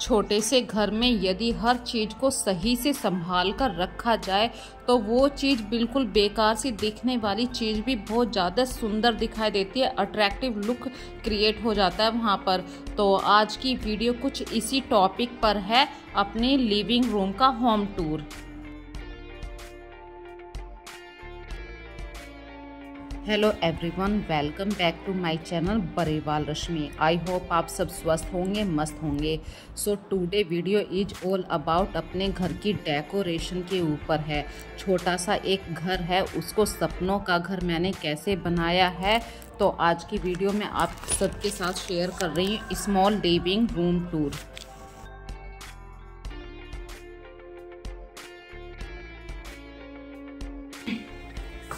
छोटे से घर में यदि हर चीज़ को सही से संभाल कर रखा जाए तो वो चीज़ बिल्कुल बेकार सी दिखने वाली चीज़ भी बहुत ज़्यादा सुंदर दिखाई देती है, अट्रैक्टिव लुक क्रिएट हो जाता है वहाँ पर। तो आज की वीडियो कुछ इसी टॉपिक पर है, अपने लिविंग रूम का home tour. Hello everyone, welcome back to my channel Barewal Rashmi. I hope आप सब स्वस्थ होंगे, मस्त होंगे। So today video is all about अपने घर की डेकोरेशन के ऊपर है। छोटा सा एक घर है, उसको सपनों का घर मैंने कैसे बनाया है, तो आज की वीडियो में आप सबके साथ शेयर कर रही हूँ स्मॉल लिविंग रूम टूर।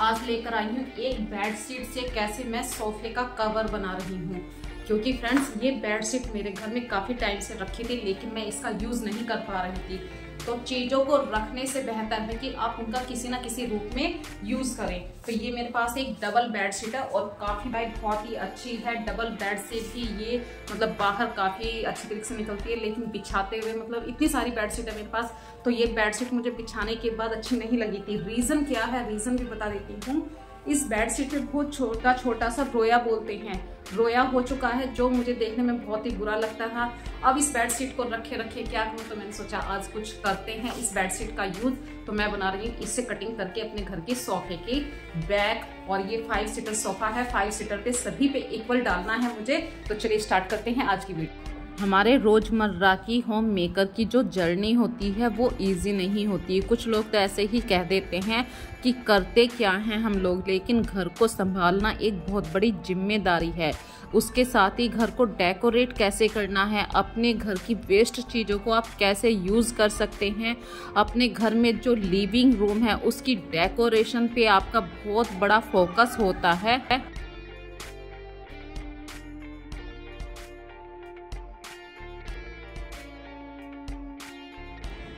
आज लेकर आई हूँ एक बेडशीट से कैसे मैं सोफे का कवर बना रही हूँ, क्योंकि फ्रेंड्स ये बेडशीट मेरे घर में काफ़ी टाइम से रखी थी लेकिन मैं इसका यूज़ नहीं कर पा रही थी। तो चीज़ों को रखने से बेहतर है कि आप उनका किसी ना किसी रूप में यूज़ करें। तो ये मेरे पास एक डबल बेडशीट है और काफ़ी बहुत ही अच्छी है। डबल बेड से भी ये मतलब बाहर काफ़ी अच्छी तरीके से निकलती है, लेकिन बिछाते हुए मतलब इतनी सारी बेडशीट है मेरे पास, तो ये बेडशीट मुझे बिछाने के बाद अच्छी नहीं लगी थी। रीज़न क्या है, रीज़न भी बता देती हूँ। इस बेडशीट पे बहुत छोटा सा रोया बोलते हैं, रोया हो चुका है, जो मुझे देखने में बहुत ही बुरा लगता था। अब इस बेडशीट को रखे रखे क्या करूँ, तो मैंने सोचा आज कुछ करते हैं इस बेडशीट का यूज। तो मैं बना रही हूँ इससे कटिंग करके अपने घर के सोफे की बैक। और ये 5 सीटर सोफा है, 5 सीटर पे सभी पे इक्वल डालना है मुझे। तो चलिए स्टार्ट करते हैं आज की वीडियो। हमारे रोज़मर्रा की होम मेकर की जो जर्नी होती है वो इजी नहीं होती। कुछ लोग तो ऐसे ही कह देते हैं कि करते क्या हैं हम लोग, लेकिन घर को संभालना एक बहुत बड़ी जिम्मेदारी है। उसके साथ ही घर को डेकोरेट कैसे करना है, अपने घर की वेस्ट चीज़ों को आप कैसे यूज़ कर सकते हैं, अपने घर में जो लिविंग रूम है उसकी डेकोरेशन पे आपका बहुत बड़ा फोकस होता है।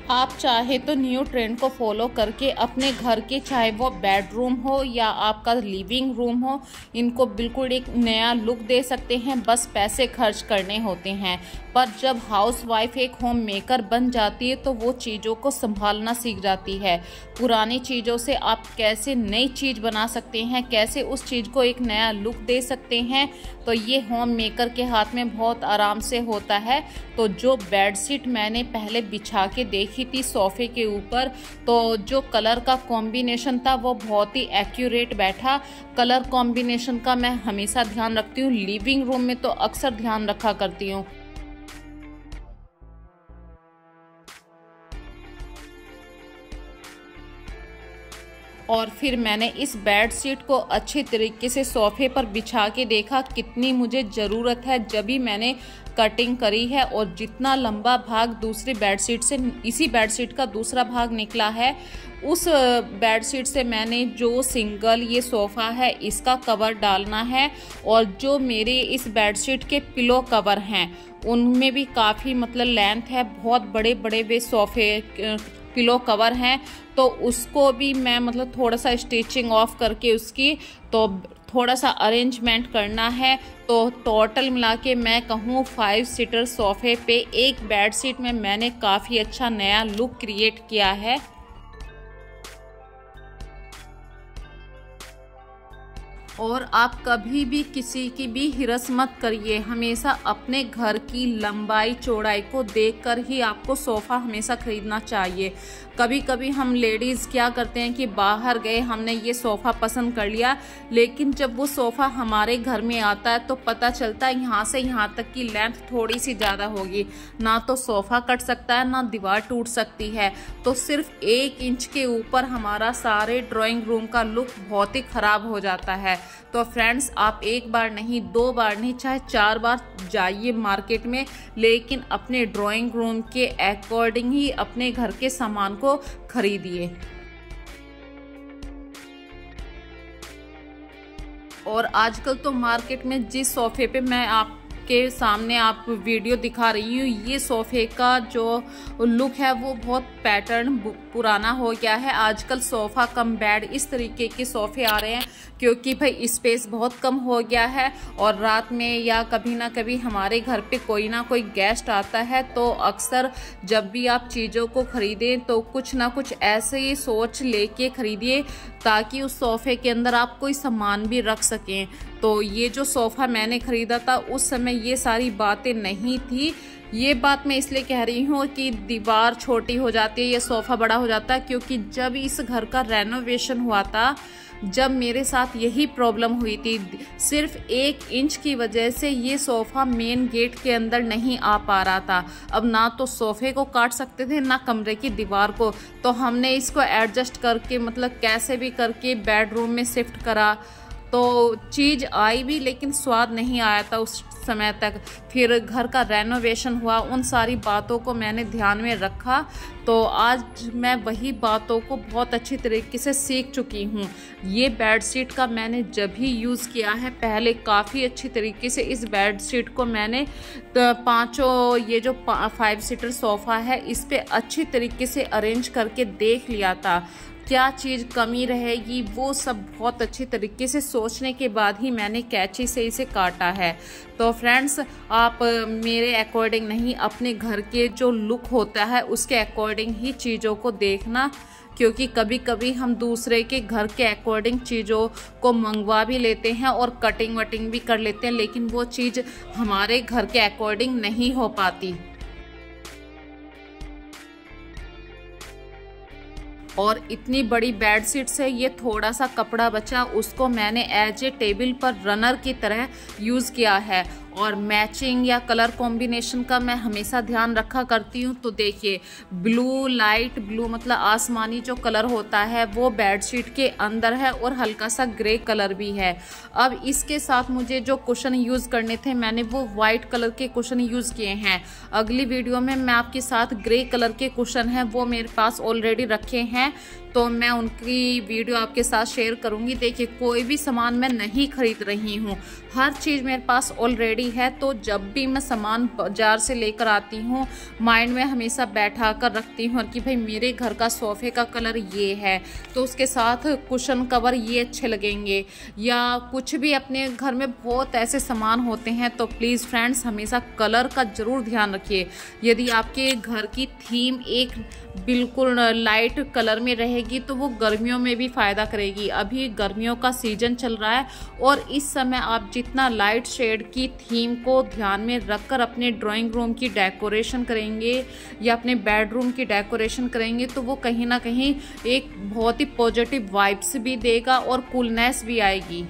आप चाहे तो न्यू ट्रेंड को फॉलो करके अपने घर के, चाहे वो बेडरूम हो या आपका लिविंग रूम हो, इनको बिल्कुल एक नया लुक दे सकते हैं। बस पैसे खर्च करने होते हैं। पर जब हाउसवाइफ एक होम मेकर बन जाती है तो वो चीज़ों को संभालना सीख जाती है। पुरानी चीज़ों से आप कैसे नई चीज़ बना सकते हैं, कैसे उस चीज़ को एक नया लुक दे सकते हैं, तो ये होम मेकर के हाथ में बहुत आराम से होता है। तो जो बेडशीट मैंने पहले बिछा के देखी थी सोफे के ऊपर, तो जो कलर का कॉम्बिनेशन था वो बहुत ही एक्यूरेट बैठा। कलर कॉम्बिनेशन का मैं हमेशा ध्यान रखती हूँ, लिविंग रूम में तो अक्सर ध्यान रखा करती हूँ। और फिर मैंने इस बेडशीट को अच्छे तरीके से सोफे पर बिछा के देखा कितनी मुझे ज़रूरत है, जब भी मैंने कटिंग करी है। और जितना लंबा भाग दूसरी बेडशीट से, इसी बेडशीट का दूसरा भाग निकला है, उस बेडशीट से मैंने जो सिंगल ये सोफ़ा है इसका कवर डालना है। और जो मेरे इस बेडशीट के पिलो कवर हैं उनमें भी काफ़ी मतलब लेंथ है, बहुत बड़े बड़े वे सोफ़े पिलो कवर हैं, तो उसको भी मैं मतलब थोड़ा सा स्टिचिंग ऑफ करके उसकी तो थोड़ा सा अरेंजमेंट करना है। तो टोटल मिला के मैं कहूँ 5 सीटर सोफे पे एक बेडशीट में मैंने काफ़ी अच्छा नया लुक क्रिएट किया है। और आप कभी भी किसी की भी हिरस मत करिए, हमेशा अपने घर की लंबाई चौड़ाई को देखकर ही आपको सोफ़ा हमेशा खरीदना चाहिए। कभी कभी हम लेडीज़ क्या करते हैं कि बाहर गए, हमने ये सोफ़ा पसंद कर लिया, लेकिन जब वो सोफ़ा हमारे घर में आता है तो पता चलता है यहाँ से यहाँ तक की लेंथ थोड़ी सी ज़्यादा होगी, ना तो सोफ़ा कट सकता है ना दीवार टूट सकती है। तो सिर्फ 1 इंच के ऊपर हमारा सारे ड्राइंग रूम का लुक बहुत ही ख़राब हो जाता है। तो फ्रेंड्स, आप 1 बार नहीं, 2 बार नहीं, चाहे 4 बार जाइए मार्केट में, लेकिन अपने ड्राइंग रूम के अकॉर्डिंग ही अपने घर के सामान को खरीदिए। और आजकल तो मार्केट में जिस सोफे पे मैं आप आपके सामने आप वीडियो दिखा रही हूँ। ये सोफ़े का जो लुक है वो बहुत पैटर्न पुराना हो गया है। आजकल सोफ़ा कम बेड इस तरीके के सोफ़े आ रहे हैं, क्योंकि भाई स्पेस बहुत कम हो गया है और रात में या कभी ना कभी हमारे घर पे कोई ना कोई गेस्ट आता है, तो अक्सर जब भी आप चीज़ों को ख़रीदें तो कुछ ना कुछ ऐसे ही सोच लेके ख़रीदिए ताकि उस सोफ़े के अंदर आप कोई सामान भी रख सकें। तो ये जो सोफ़ा मैंने ख़रीदा था उस समय ये सारी बातें नहीं थी। ये बात मैं इसलिए कह रही हूँ कि दीवार छोटी हो जाती है या सोफ़ा बड़ा हो जाता है, क्योंकि जब इस घर का रेनोवेशन हुआ था, जब मेरे साथ यही प्रॉब्लम हुई थी, सिर्फ 1 इंच की वजह से ये सोफ़ा मेन गेट के अंदर नहीं आ पा रहा था। अब ना तो सोफ़े को काट सकते थे ना कमरे की दीवार को, तो हमने इसको एडजस्ट करके मतलब कैसे भी करके बेडरूम में शिफ्ट करा। तो चीज़ आई भी लेकिन स्वाद नहीं आया था उस समय तक। फिर घर का रेनोवेशन हुआ, उन सारी बातों को मैंने ध्यान में रखा, तो आज मैं वही बातों को बहुत अच्छी तरीके से सीख चुकी हूँ। ये बेडशीट का मैंने जब भी यूज़ किया है, पहले काफ़ी अच्छी तरीके से इस बेडशीट को मैंने पाँचों ये जो 5 सीटर सोफ़ा है इस पे अच्छी तरीके से अरेंज करके देख लिया था, क्या चीज़ कमी रहेगी वो सब बहुत अच्छी तरीके से सोचने के बाद ही मैंने कैंची से इसे काटा है। तो फ्रेंड्स, आप मेरे अकॉर्डिंग नहीं, अपने घर के जो लुक होता है उसके अकॉर्डिंग ही चीज़ों को देखना, क्योंकि कभी कभी हम दूसरे के घर के अकॉर्डिंग चीज़ों को मंगवा भी लेते हैं और कटिंग वटिंग भी कर लेते हैं, लेकिन वो चीज़ हमारे घर के अकॉर्डिंग नहीं हो पाती। और इतनी बड़ी बेडशीट से ये थोड़ा सा कपड़ा बचा, उसको मैंने एज ए टेबल पर रनर की तरह यूज़ किया है। और मैचिंग या कलर कॉम्बिनेशन का मैं हमेशा ध्यान रखा करती हूँ। तो देखिए, ब्लू, लाइट ब्लू मतलब आसमानी जो कलर होता है वो बेडशीट के अंदर है और हल्का सा ग्रे कलर भी है। अब इसके साथ मुझे जो कुशन यूज़ करने थे, मैंने वो वाइट कलर के कुशन यूज़ किए हैं। अगली वीडियो में मैं आपके साथ ग्रे कलर के कुशन हैं वो मेरे पास ऑलरेडी रखे हैं, तो मैं उनकी वीडियो आपके साथ शेयर करूंगी। देखिए, कोई भी सामान मैं नहीं खरीद रही हूँ, हर चीज़ मेरे पास ऑलरेडी है। तो जब भी मैं सामान बाजार से लेकर आती हूँ, माइंड में हमेशा बैठा कर रखती हूँ कि भाई मेरे घर का सोफ़े का कलर ये है, तो उसके साथ कुशन कवर ये अच्छे लगेंगे, या कुछ भी अपने घर में बहुत ऐसे सामान होते हैं। तो प्लीज़ फ्रेंड्स, हमेशा कलर का ज़रूर ध्यान रखिए। यदि आपके घर की थीम एक बिल्कुल लाइट कलर में रहेगी तो वो गर्मियों में भी फ़ायदा करेगी। अभी गर्मियों का सीज़न चल रहा है और इस समय आप जितना लाइट शेड की थीम को ध्यान में रखकर अपने ड्राइंग रूम की डेकोरेशन करेंगे या अपने बेडरूम की डेकोरेशन करेंगे, तो वो कहीं ना कहीं एक बहुत ही पॉजिटिव वाइब्स भी देगा और कूलनेस भी आएगी।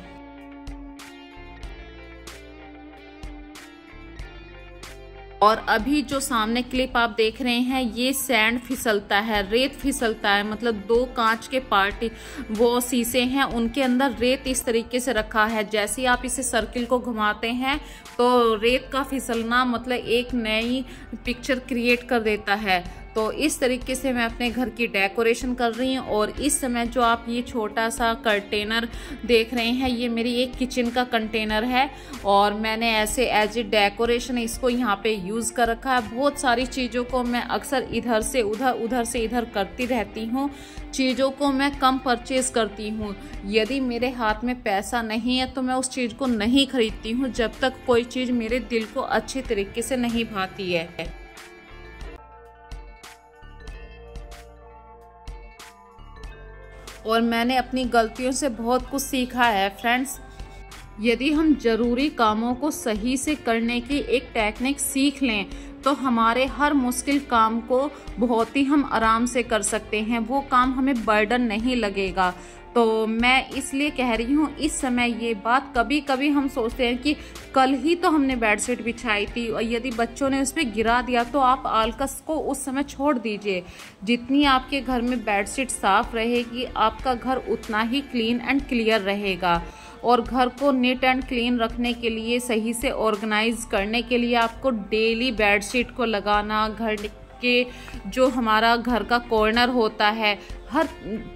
और अभी जो सामने क्लिप आप देख रहे हैं, ये सैंड फिसलता है, रेत फिसलता है, मतलब 2 कांच के पार्टी वो शीशे हैं, उनके अंदर रेत इस तरीके से रखा है। जैसे आप इसे सर्किल को घुमाते हैं तो रेत का फिसलना मतलब एक नई पिक्चर क्रिएट कर देता है। तो इस तरीके से मैं अपने घर की डेकोरेशन कर रही हूँ। और इस समय जो आप ये छोटा सा कंटेनर देख रहे हैं, ये मेरी एक किचन का कंटेनर है और मैंने ऐसे एज ए डेकोरेशन इसको यहाँ पे यूज़ कर रखा है। बहुत सारी चीज़ों को मैं अक्सर इधर से उधर, उधर से इधर करती रहती हूँ। चीज़ों को मैं कम परचेज़ करती हूँ। यदि मेरे हाथ में पैसा नहीं है तो मैं उस चीज़ को नहीं खरीदती हूँ जब तक कोई चीज़ मेरे दिल को अच्छी तरीके से नहीं भाती है। और मैंने अपनी गलतियों से बहुत कुछ सीखा है फ्रेंड्स। यदि हम ज़रूरी कामों को सही से करने की एक टेक्निक सीख लें तो हमारे हर मुश्किल काम को बहुत ही हम आराम से कर सकते हैं, वो काम हमें बर्डन नहीं लगेगा। तो मैं इसलिए कह रही हूँ इस समय ये बात। कभी कभी हम सोचते हैं कि कल ही तो हमने बेडशीट बिछाई थी और यदि बच्चों ने उस पर गिरा दिया तो आप आलकस को उस समय छोड़ दीजिए। जितनी आपके घर में बेडशीट साफ रहेगी, आपका घर उतना ही क्लीन एंड क्लियर रहेगा। और घर को नीट एंड क्लीन रखने के लिए, सही से ऑर्गेनाइज करने के लिए आपको डेली बेडशीट को लगाना, घर के जो हमारा घर का कॉर्नर होता है, हर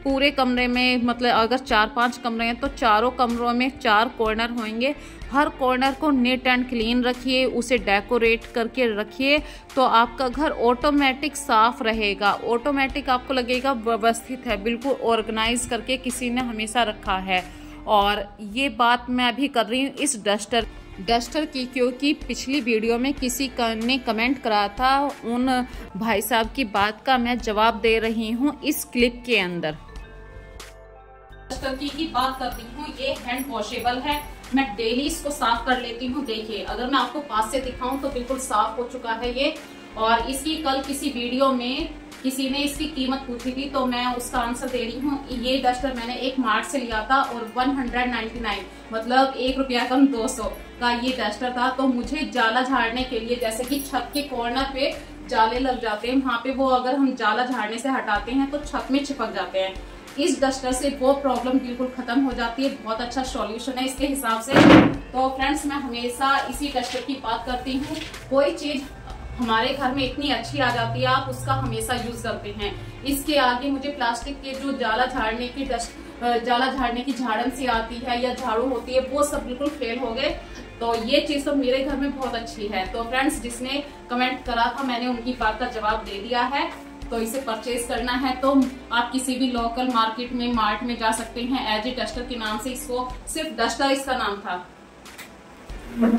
पूरे कमरे में मतलब अगर 4-5 कमरे हैं तो चारों कमरों में 4 कॉर्नर होंगे, हर कॉर्नर को नीट एंड क्लीन रखिए, उसे डेकोरेट करके रखिए, तो आपका घर ऑटोमेटिक साफ रहेगा। ऑटोमेटिक आपको लगेगा व्यवस्थित है, बिल्कुल ऑर्गेनाइज करके किसी ने हमेशा रखा है। और ये बात मैं अभी कर रही हूँ इस डस्टर की, क्योंकि पिछली वीडियो में किसी ने कमेंट करा था, उन भाई साहब की बात का मैं जवाब दे रही हूँ इस क्लिप के अंदर। डस्टर की बात करती हूँ, ये हैंड वॉशेबल है, मैं डेली इसको साफ कर लेती हूँ। देखिए अगर मैं आपको पास से दिखाऊं तो बिल्कुल साफ हो चुका है ये। और इसकी कल किसी वीडियो में किसी ने इसकी कीमत पूछी थी तो मैं उसका आंसर दे रही हूँ। ये डस्टर मैंने एक मार्ट से लिया था और 199 मतलब 1 रुपया कम 200 का ये डस्टर था। तो मुझे जाला झाड़ने के लिए, जैसे कि छत के कॉर्नर पे जाले लग जाते हैं, वहां पे वो अगर हम जाला झाड़ने से हटाते हैं तो छत में चिपक जाते हैं। इस डस्टर से वो प्रॉब्लम बिल्कुल खत्म हो जाती है। बहुत अच्छा सॉल्यूशन है इसके हिसाब से। तो फ्रेंड्स मैं हमेशा इसी डस्टर की बात करती हूँ। कोई चीज हमारे घर में इतनी अच्छी आ जाती है, आप उसका हमेशा यूज करते हैं। इसके आगे मुझे प्लास्टिक के जो जाला झाड़ने की झाड़न सी आती है या झाड़ू होती है, वो सब बिल्कुल फेल हो गए। तो ये चीज तो मेरे घर में बहुत अच्छी है। तो फ्रेंड्स जिसने कमेंट करा था मैंने उनकी बात का जवाब दे दिया है। तो इसे परचेज करना है तो आप किसी भी लोकल मार्केट में मार्ट में जा सकते हैं। एज ए डस्टर के नाम से इसको, सिर्फ डस्टर इसका नाम था।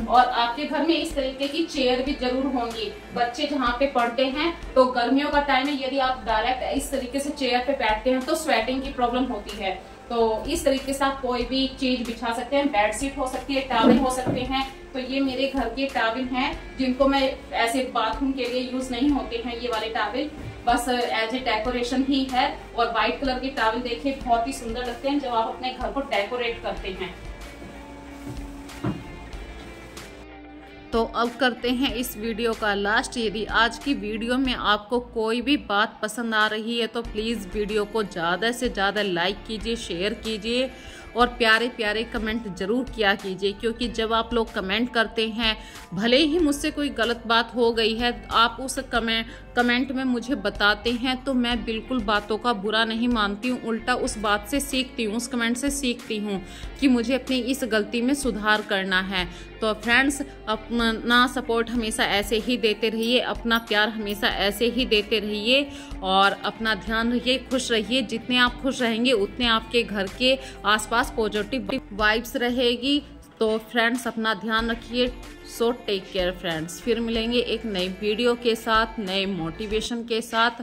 और आपके घर में इस तरीके की चेयर भी जरूर होंगी। बच्चे जहाँ पे पढ़ते हैं तो गर्मियों का टाइम है, यदि आप डायरेक्ट इस तरीके से चेयर पे बैठते हैं तो स्वेटिंग की प्रॉब्लम होती है। तो इस तरीके से आप कोई भी चीज बिछा सकते हैं। बेडशीट हो सकती है, टॉवल हो सकते हैं। तो ये मेरे घर के टॉवल हैं जिनको मैं ऐसे बाथरूम के लिए यूज नहीं होते हैं, ये वाले टॉवल बस एज ए डेकोरेशन ही है। और व्हाइट कलर के टॉवल देखिए बहुत ही सुंदर लगते हैं जब आप अपने घर को डेकोरेट करते हैं। तो अब करते हैं इस वीडियो का लास्ट। यदि आज की वीडियो में आपको कोई भी बात पसंद आ रही है तो प्लीज़ वीडियो को ज़्यादा से ज़्यादा लाइक कीजिए, शेयर कीजिए और प्यारे प्यारे कमेंट ज़रूर किया कीजिए। क्योंकि जब आप लोग कमेंट करते हैं, भले ही मुझसे कोई गलत बात हो गई है, आप उस कमेंट में मुझे बताते हैं तो मैं बिल्कुल बातों का बुरा नहीं मानती हूँ, उल्टा उस बात से सीखती हूँ, उस कमेंट से सीखती हूँ कि मुझे अपनी इस गलती में सुधार करना है। तो फ्रेंड्स अपना सपोर्ट हमेशा ऐसे ही देते रहिए, अपना प्यार हमेशा ऐसे ही देते रहिए और अपना ध्यान रखिए, खुश रहिए। जितने आप खुश रहेंगे उतने आपके घर के आसपास पॉजिटिव वाइब्स रहेगी। तो फ्रेंड्स अपना ध्यान रखिए। So take care friends. फिर मिलेंगे एक नई वीडियो के साथ, नए मोटिवेशन के साथ।